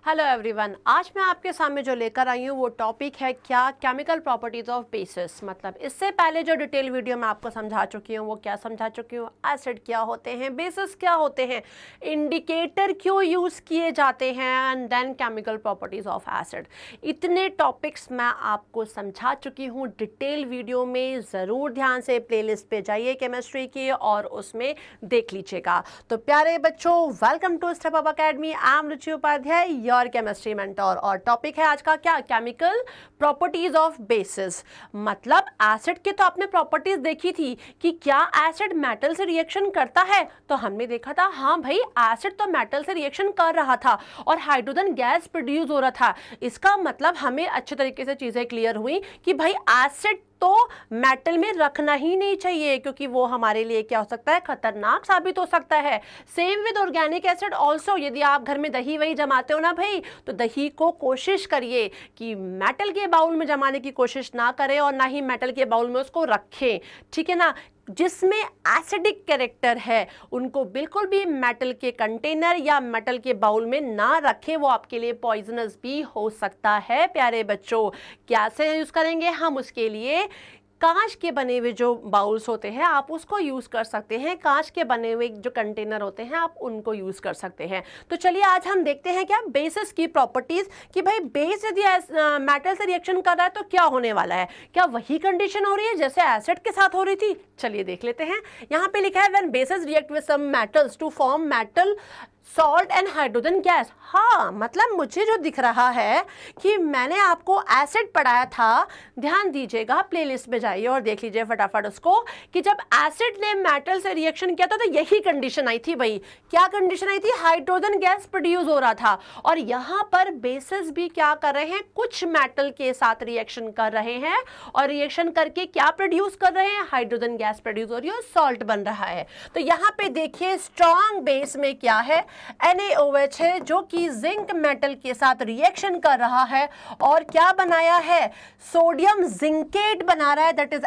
Hello everyone, आज मैं आपके सामने जो लेकर आई हूँ वो टॉपिक है क्या केमिकल प्रॉपर्टीज ऑफ बेसिस। मतलब इससे पहले जो डिटेल वीडियो मैं आपको समझा चुकी हूँ वो क्या समझा चुकी हूँ, एसिड क्या होते हैं, बेसिस क्या होते हैं, इंडिकेटर क्यों यूज़ किए जाते हैं and then chemical properties of acid. इतने टॉपिक्स मैं आपको समझा चुकी हूँ डिटेल वीडियो में। ज़रूर ध्यान से प्लेलिस्ट पे जाइए केमिस्ट्री की और उसमें देख लीजिएगा। तो प्यारे बच्चों, welcome to step up academy. I am Ruchi Upadhyay, और केमिस्ट्री मेंटोर। और टॉपिक है आज का क्या, केमिकल प्रॉपर्टीज ऑफ बेसिस। मतलब एसिड के तो आपने प्रॉपर्टीज देखी थी कि क्या एसिड मेटल से रिएक्शन करता है, तो हमने देखा था हाँ भाई एसिड तो मेटल से रिएक्शन कर रहा था और हाइड्रोजन गैस प्रोड्यूस हो रहा था। इसका मतलब हमें अच्छे तरीके से चीजें क्लियर हुई कि भाई एसिड तो मेटल में रखना ही नहीं चाहिए क्योंकि वो हमारे लिए क्या हो सकता है, खतरनाक साबित हो सकता है। Same with organic acid also. यदि आप घर में दही वही जमाते हो ना भाई, तो दही को कोशिश करिए कि मेटल के बाउल में जमाने की कोशिश ना करें और ना ही मेटल के बाउल में उसको रखें, ठीक है ना। जिसमें एसिडिक कैरेक्टर है उनको बिल्कुल भी मेटल के कंटेनर या मेटल के बाउल में ना रखें, वो आपके लिए पॉइजनस भी हो सकता है। प्यारे बच्चों, कैसे यूज करेंगे हम, उसके लिए कांच के बने हुए जो बाउल्स होते हैं आप उसको यूज़ कर सकते हैं, कांच के बने हुए जो कंटेनर होते हैं आप उनको यूज़ कर सकते हैं। तो चलिए आज हम देखते हैं क्या बेसिस की प्रॉपर्टीज, कि भाई बेस यदि मेटल से रिएक्शन कर रहा है तो क्या होने वाला है, क्या वही कंडीशन हो रही है जैसे एसिड के साथ हो रही थी। चलिए देख लेते हैं। यहाँ पे लिखा है when bases react with some metals to form metal salt and hydrogen gas. हाँ, मतलब मुझे जो दिख रहा है कि मैंने आपको एसिड पढ़ाया था, ध्यान दीजिएगा, प्लेलिस्ट में जाइए और देख लीजिए फटाफट उसको, कि जब एसिड ने मेटल से रिएक्शन किया था तो यही कंडीशन आई थी भाई। क्या कंडीशन आई थी, हाइड्रोजन गैस प्रोड्यूस हो रहा था। और यहाँ पर बेसिस भी क्या कर रहे हैं, कुछ मेटल के साथ रिएक्शन कर रहे हैं और रिएक्शन करके क्या प्रोड्यूस कर रहे हैं, हाइड्रोजन गैस प्रोड्यूस हो रही है और सॉल्ट बन रहा है। तो यहाँ पे देखिए स्ट्रॉन्ग बेस में क्या है, NaOH है जो कि जिंक मेटल के साथ रिएक्शन कर रहा है और क्या बनाया है, सोडियम जिंकेट बना रहा है, that is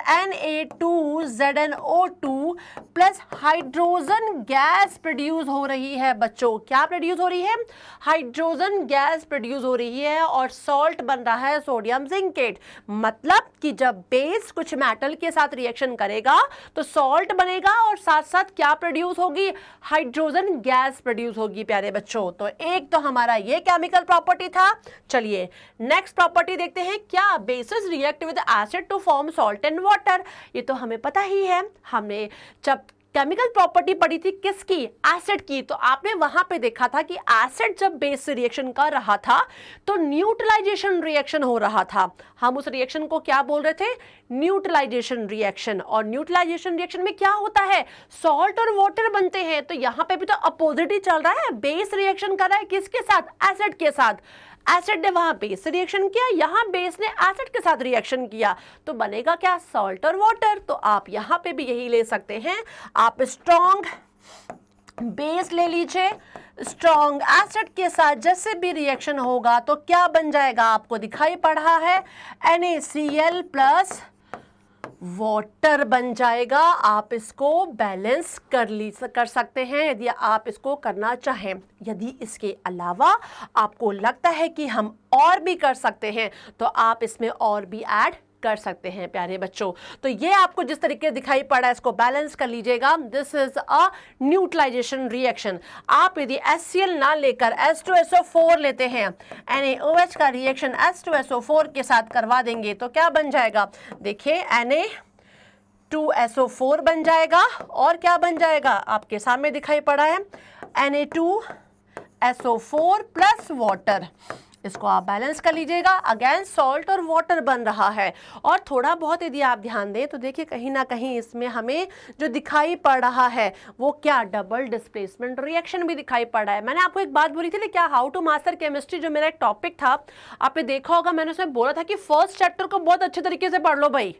Na2ZnO2 plus hydrogen gas produce हो रही है। बच्चों क्या प्रोड्यूस हो रही है, हाइड्रोजन गैस प्रोड्यूस हो रही है और सॉल्ट बन रहा है सोडियम जिंकेट। मतलब कि जब बेस कुछ मेटल के साथ रिएक्शन करेगा तो सॉल्ट बनेगा और साथ साथ क्या प्रोड्यूस होगी, हाइड्रोजन गैस प्रोड्यूस होगी। प्यारे बच्चों, तो एक तो हमारा ये केमिकल प्रॉपर्टी था। चलिए नेक्स्ट प्रॉपर्टी देखते हैं, क्या bases react with acid to form salt and water. ये तो हमें पता ही है, हमने जब केमिकल प्रॉपर्टी पढ़ी थी किसकी, एसिड की, तो आपने वहां पे देखा था कि एसिड जब बेस से रिएक्शन कर रहा था तो न्यूट्रलाइजेशन रिएक्शन हो रहा था। हम उस रिएक्शन को क्या बोल रहे थे, न्यूट्रलाइजेशन रिएक्शन। और न्यूट्रलाइजेशन रिएक्शन में क्या होता है, सॉल्ट और वाटर बनते हैं। तो यहां पे भी तो अपोजिट ही चल रहा है, बेस रिएक्शन कर रहा है किसके साथ, एसिड के साथ। एसिड ने वहां बेस से रिएक्शन किया, यहां बेस ने एसिड के साथ रिएक्शन किया, तो बनेगा क्या, सॉल्ट और वाटर। तो आप यहां पे भी यही ले सकते हैं, आप स्ट्रॉन्ग बेस ले लीजिए, स्ट्रॉन्ग एसिड के साथ जैसे भी रिएक्शन होगा तो क्या बन जाएगा, आपको दिखाई पड़ रहा है, NaCl प्लस वाटर बन जाएगा। आप इसको बैलेंस कर सकते हैं यदि आप इसको करना चाहें। यदि इसके अलावा आपको लगता है कि हम और भी कर सकते हैं तो आप इसमें और भी ऐड कर सकते हैं। प्यारे बच्चों, तो ये आपको जिस तरीके से दिखाई पड़ा है इसको बैलेंस कर लीजिएगा। This is a neutralisation reaction. आप यदि HCl ना लेकर H2SO4 लेते हैं, NaOH का रिएक्शन H2SO4 के साथ करवा देंगे तो क्या बन जाएगा, देखिए Na2SO4 बन जाएगा और क्या बन जाएगा, आपके सामने दिखाई पड़ा है, Na2SO4 प्लस वाटर। इसको आप बैलेंस कर लीजिएगा, अगेन सॉल्ट और वाटर बन रहा है। और थोड़ा बहुत यदि आप ध्यान दें तो देखिए कहीं ना कहीं इसमें हमें जो दिखाई पड़ रहा है वो क्या, डबल डिस्प्लेसमेंट रिएक्शन भी दिखाई पड़ रहा है। मैंने आपको एक बात बोली थी ना, क्या हाउ टू मास्टर केमिस्ट्री जो मेरा एक टॉपिक था, आपने देखा होगा, मैंने उसमें बोला था कि फर्स्ट चैप्टर को बहुत अच्छे तरीके से पढ़ लो भाई।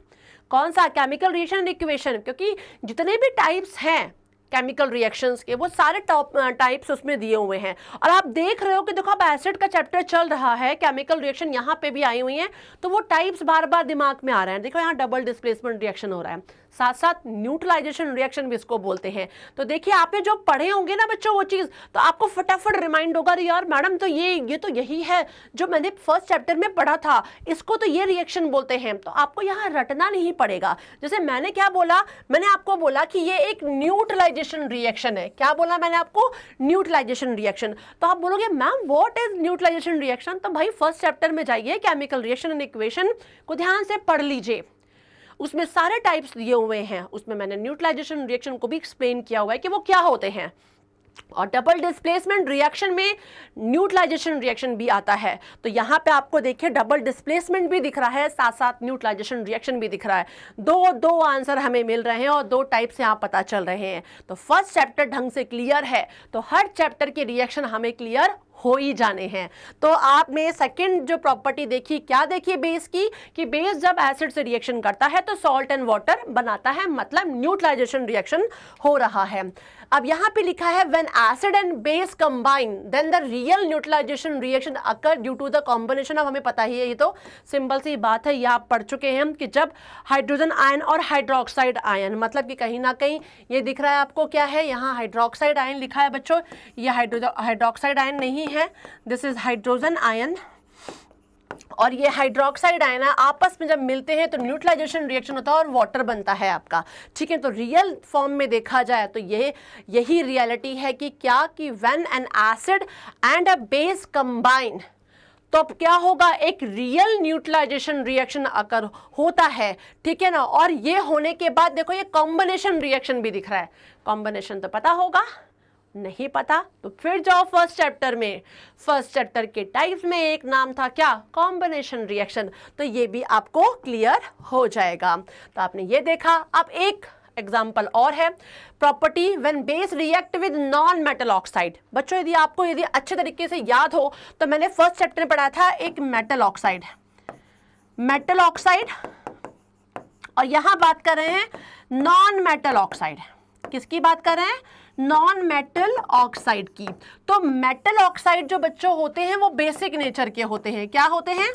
कौन सा, केमिकल रिएक्शन एंड इक्वेशन, क्योंकि जितने भी टाइप्स हैं केमिकल रिएक्शंस के वो सारे टाइप्स उसमें दिए हुए हैं। और आप देख रहे हो कि देखो अब एसिड का चैप्टर चल रहा है, केमिकल रिएक्शन यहाँ पे भी आई हुई हैं, तो वो टाइप्स बार बार दिमाग में आ रहे हैं। देखो यहाँ डबल डिस्प्लेसमेंट रिएक्शन हो रहा है, साथ साथ न्यूट्रलाइजेशन रिएक्शन भी इसको बोलते हैं। तो देखिए आपने जो पढ़े होंगे ना बच्चों वो चीज, तो आपको फटाफट रिमाइंड होगा, यार मैडम तो ये तो यही है जो मैंने फर्स्ट चैप्टर में पढ़ा था, इसको तो ये रिएक्शन बोलते हैं। तो आपको यहाँ रटना नहीं पड़ेगा। जैसे मैंने क्या बोला, मैंने आपको बोला कि ये एक न्यूट्रलाइजेशन रिएक्शन है। क्या बोला मैंने आपको? Neutralisation reaction. तो आप बोलोगे ma'am what is neutralisation reaction? तो भाई फर्स्ट चैप्टर में जाइए, केमिकल रिएक्शन एंड इक्वेशन को ध्यान से पढ़ लीजिए, उसमें सारे टाइप्स दिए हुए हैं। उसमें मैंने न्यूट्रलाइजेशन रिएक्शन को भी एक्सप्लेन किया हुआ है कि वो क्या होते हैं। और डबल डिस्प्लेसमेंट रिएक्शन में न्यूट्रलाइजेशन रिएक्शन भी आता है। तो यहाँ पे आपको देखिए डबल डिस्प्लेसमेंट भी दिख रहा है, साथ साथ न्यूट्रलाइजेशन रिएक्शन भी दिख रहा है। दो आंसर हमें मिल रहे हैं और दो टाइप से यहाँ पता चल रहे हैं। तो फर्स्ट चैप्टर ढंग से क्लियर है, तो हर चैप्टर के रिएक्शन हमें क्लियर हो ही जाने हैं। तो आपने सेकंड जो प्रॉपर्टी देखी, क्या देखी बेस की, कि बेस जब एसिड से रिएक्शन करता है तो सॉल्ट एंड वाटर बनाता है, मतलब न्यूट्रलाइजेशन रिएक्शन हो रहा है। अब यहाँ पे लिखा है when acid and base combine then the real neutralisation reaction occur due to the combination of, हमें पता ही है, ये तो सिंपल सी बात है, ये आप पढ़ चुके हैं कि जब हाइड्रोजन आयन और हाइड्रोक्साइड आयन, मतलब कि कहीं ना कहीं ये दिख रहा है आपको क्या है, यहाँ हाइड्रोक्साइड आयन लिखा है बच्चों, ये हाइड्रोक्साइड आयन नहीं है, दिस इज हाइड्रोजन आयन और ये हाइड्रोक्साइड आयन है, आपस में जब मिलते हैं तो न्यूट्रलाइजेशन रिएक्शन होता है और वाटर बनता है आपका। ठीक है, तो रियल फॉर्म में देखा जाए तो यही रियलिटी है कि क्या, कि when an acid and a base combine, तो अब क्या होगा, एक रियल न्यूट्रलाइजेशन रिएक्शन अकर होता है। ठीक है ना, और ये होने के बाद देखो ये कॉम्बिनेशन रिएक्शन भी दिख रहा है। कॉम्बिनेशन तो पता होगा, नहीं पता तो फिर जाओ फर्स्ट चैप्टर में, फर्स्ट चैप्टर के टाइप्स में एक नाम था क्या, कॉम्बिनेशन रिएक्शन, तो ये भी आपको क्लियर हो जाएगा। तो आपने ये देखा। अब एक एग्जाम्पल और है, property when base react with non metal oxide. बच्चों यदि अच्छे तरीके से याद हो तो मैंने फर्स्ट चैप्टर में पढ़ा था एक मेटल ऑक्साइड, और यहां बात कर रहे हैं नॉन मेटल ऑक्साइड। किसकी बात कर रहे हैं? नॉन मेटल ऑक्साइड की। तो मेटल ऑक्साइड जो बच्चों होते हैं वो बेसिक नेचर के होते हैं। क्या होते हैं?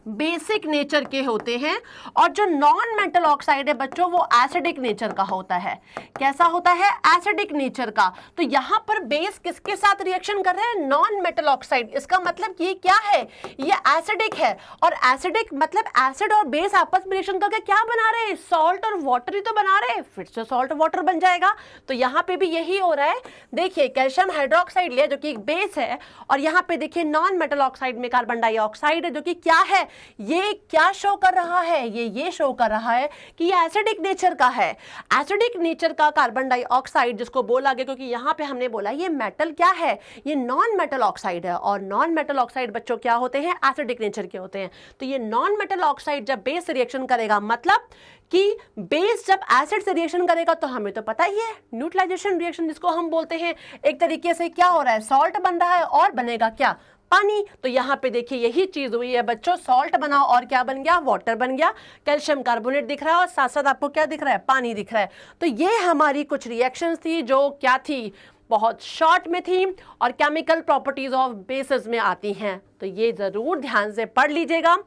बेसिक नेचर के होते हैं। और जो नॉन मेटल ऑक्साइड है बच्चों वो एसिडिक नेचर का होता है। कैसा होता है? एसिडिक नेचर का। तो यहां पर बेस किसके साथ रिएक्शन कर रहे हैं? Non metal oxide. इसका मतलब ये क्या है? ये एसिडिक है, और एसिडिक मतलब एसिड और बेस आपस में रिएक्शन करके क्या बना रहे हैं? सॉल्ट और वाटर ही तो बना रहे हैं, फिर से सॉल्ट वाटर बन जाएगा। तो यहाँ पे भी यही हो रहा है। देखिए कैल्शियम हाइड्रोक्साइड लिया जो कि एक बेस है, और यहाँ पे देखिए नॉन मेटल ऑक्साइड में कार्बन डाइऑक्साइड है जो कि क्या है, ये क्या शो कर रहा है? ये शो कर रहा है कि ये एसिडिक नेचर का है। एसिडिक नेचर का कार्बन डाइऑक्साइड जिसको बोला गया, क्योंकि यहाँ पे हमने बोला ये मेटल क्या है, ये नॉन मेटल ऑक्साइड है, और नॉन मेटल ऑक्साइड बच्चों क्या होते हैं? एसिडिक नेचर के होते हैं। तो ये नॉन मेटल ऑक्साइड जब बेस से रिएक्शन करेगा, मतलब कि बेस जब एसिड से रिएक्शन करेगा, तो हमें तो पता ही है न्यूट्रलाइजेशन रिएक्शन जिसको हम बोलते हैं, एक तरीके से क्या हो रहा है? सॉल्ट बन रहा है और बनेगा क्या? पानी। तो यहाँ पे देखिए यही चीज हुई है बच्चों, सॉल्ट बना और क्या बन गया? वाटर बन गया। कैल्शियम कार्बोनेट दिख रहा है और साथ साथ आपको क्या दिख रहा है? पानी दिख रहा है। तो ये हमारी कुछ रिएक्शंस थी जो क्या थी, बहुत शॉर्ट में थी और केमिकल प्रॉपर्टीज ऑफ बेसिस में आती हैं। तो ये जरूर ध्यान से पढ़ लीजिएगा।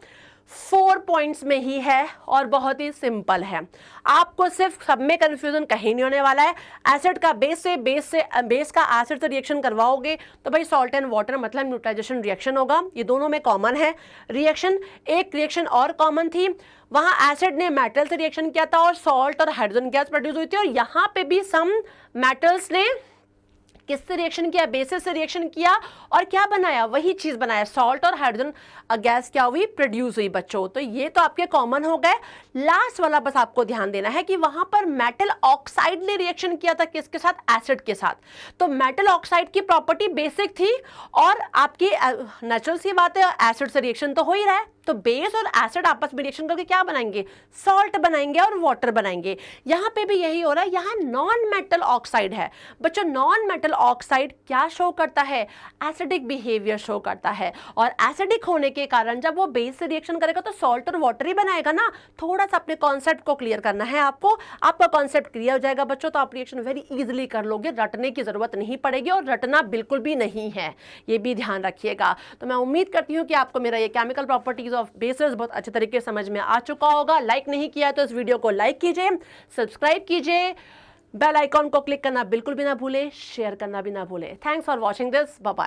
4 पॉइंट्स में ही है और बहुत ही सिंपल है। आपको सिर्फ सब में कंफ्यूजन कहीं नहीं होने वाला है। एसिड का बेस का एसिड से रिएक्शन करवाओगे तो भाई सॉल्ट एंड वाटर मतलब न्यूट्रलाइजेशन रिएक्शन होगा। ये दोनों में कॉमन है रिएक्शन। एक रिएक्शन और कॉमन थी, वहां एसिड ने मेटल से रिएक्शन किया था और सॉल्ट और हाइड्रोजन गैस प्रोड्यूस हुई थी, और यहाँ पे भी सम मेटल्स ने किससे रिएक्शन किया? बेसिस से रिएक्शन किया और क्या बनाया? वही चीज बनाया, सॉल्ट और हाइड्रोजन गैस क्या हुई? प्रोड्यूस हुई बच्चों। तो ये तो आपके कॉमन हो गए। लास्ट वाला बस आपको ध्यान देना है कि वहां पर मेटल ऑक्साइड ने रिएक्शन किया था किसके साथ? एसिड के साथ। तो मेटल ऑक्साइड की प्रॉपर्टी बेसिक थी और आपकी नेचुरल सी बात है, एसिड से रिएक्शन तो हो ही रहा है, तो बेस और एसिड आपस में रिएक्शन करके क्या बनाएंगे? सॉल्ट बनाएंगे और वाटर बनाएंगे। यहाँ पे भी यही हो रहा है। यहाँ नॉन मेटल ऑक्साइड है बच्चों। नॉन मेटल ऑक्साइड क्या शो करता है? एसिडिक बिहेवियर शो करता है, और एसिडिक होने के कारण जब वो बेस से रिएक्शन करेगा तो सॉल्ट और वाटर ही बनाएगा ना। थोड़ा सा अपने कॉन्सेप्ट को क्लियर करना है आपको। आपका कॉन्सेप्ट क्लियर हो जाएगा बच्चों तो आप रिएक्शन वेरी इजीली कर लोगे, रटने की जरूरत नहीं पड़ेगी, और रटना बिल्कुल भी नहीं है, ये भी ध्यान रखिएगा। तो मैं उम्मीद करती हूँ कि आपको मेरा ये chemical properties properties of basis बहुत अच्छे तरीके से समझ में आ चुका होगा। लाइक नहीं किया तो इस वीडियो को लाइक कीजिए, सब्सक्राइब कीजिए, बेल आइकॉन को क्लिक करना बिल्कुल भी ना भूलें, शेयर करना भी ना भूलें। Thanks for watching this, bye bye.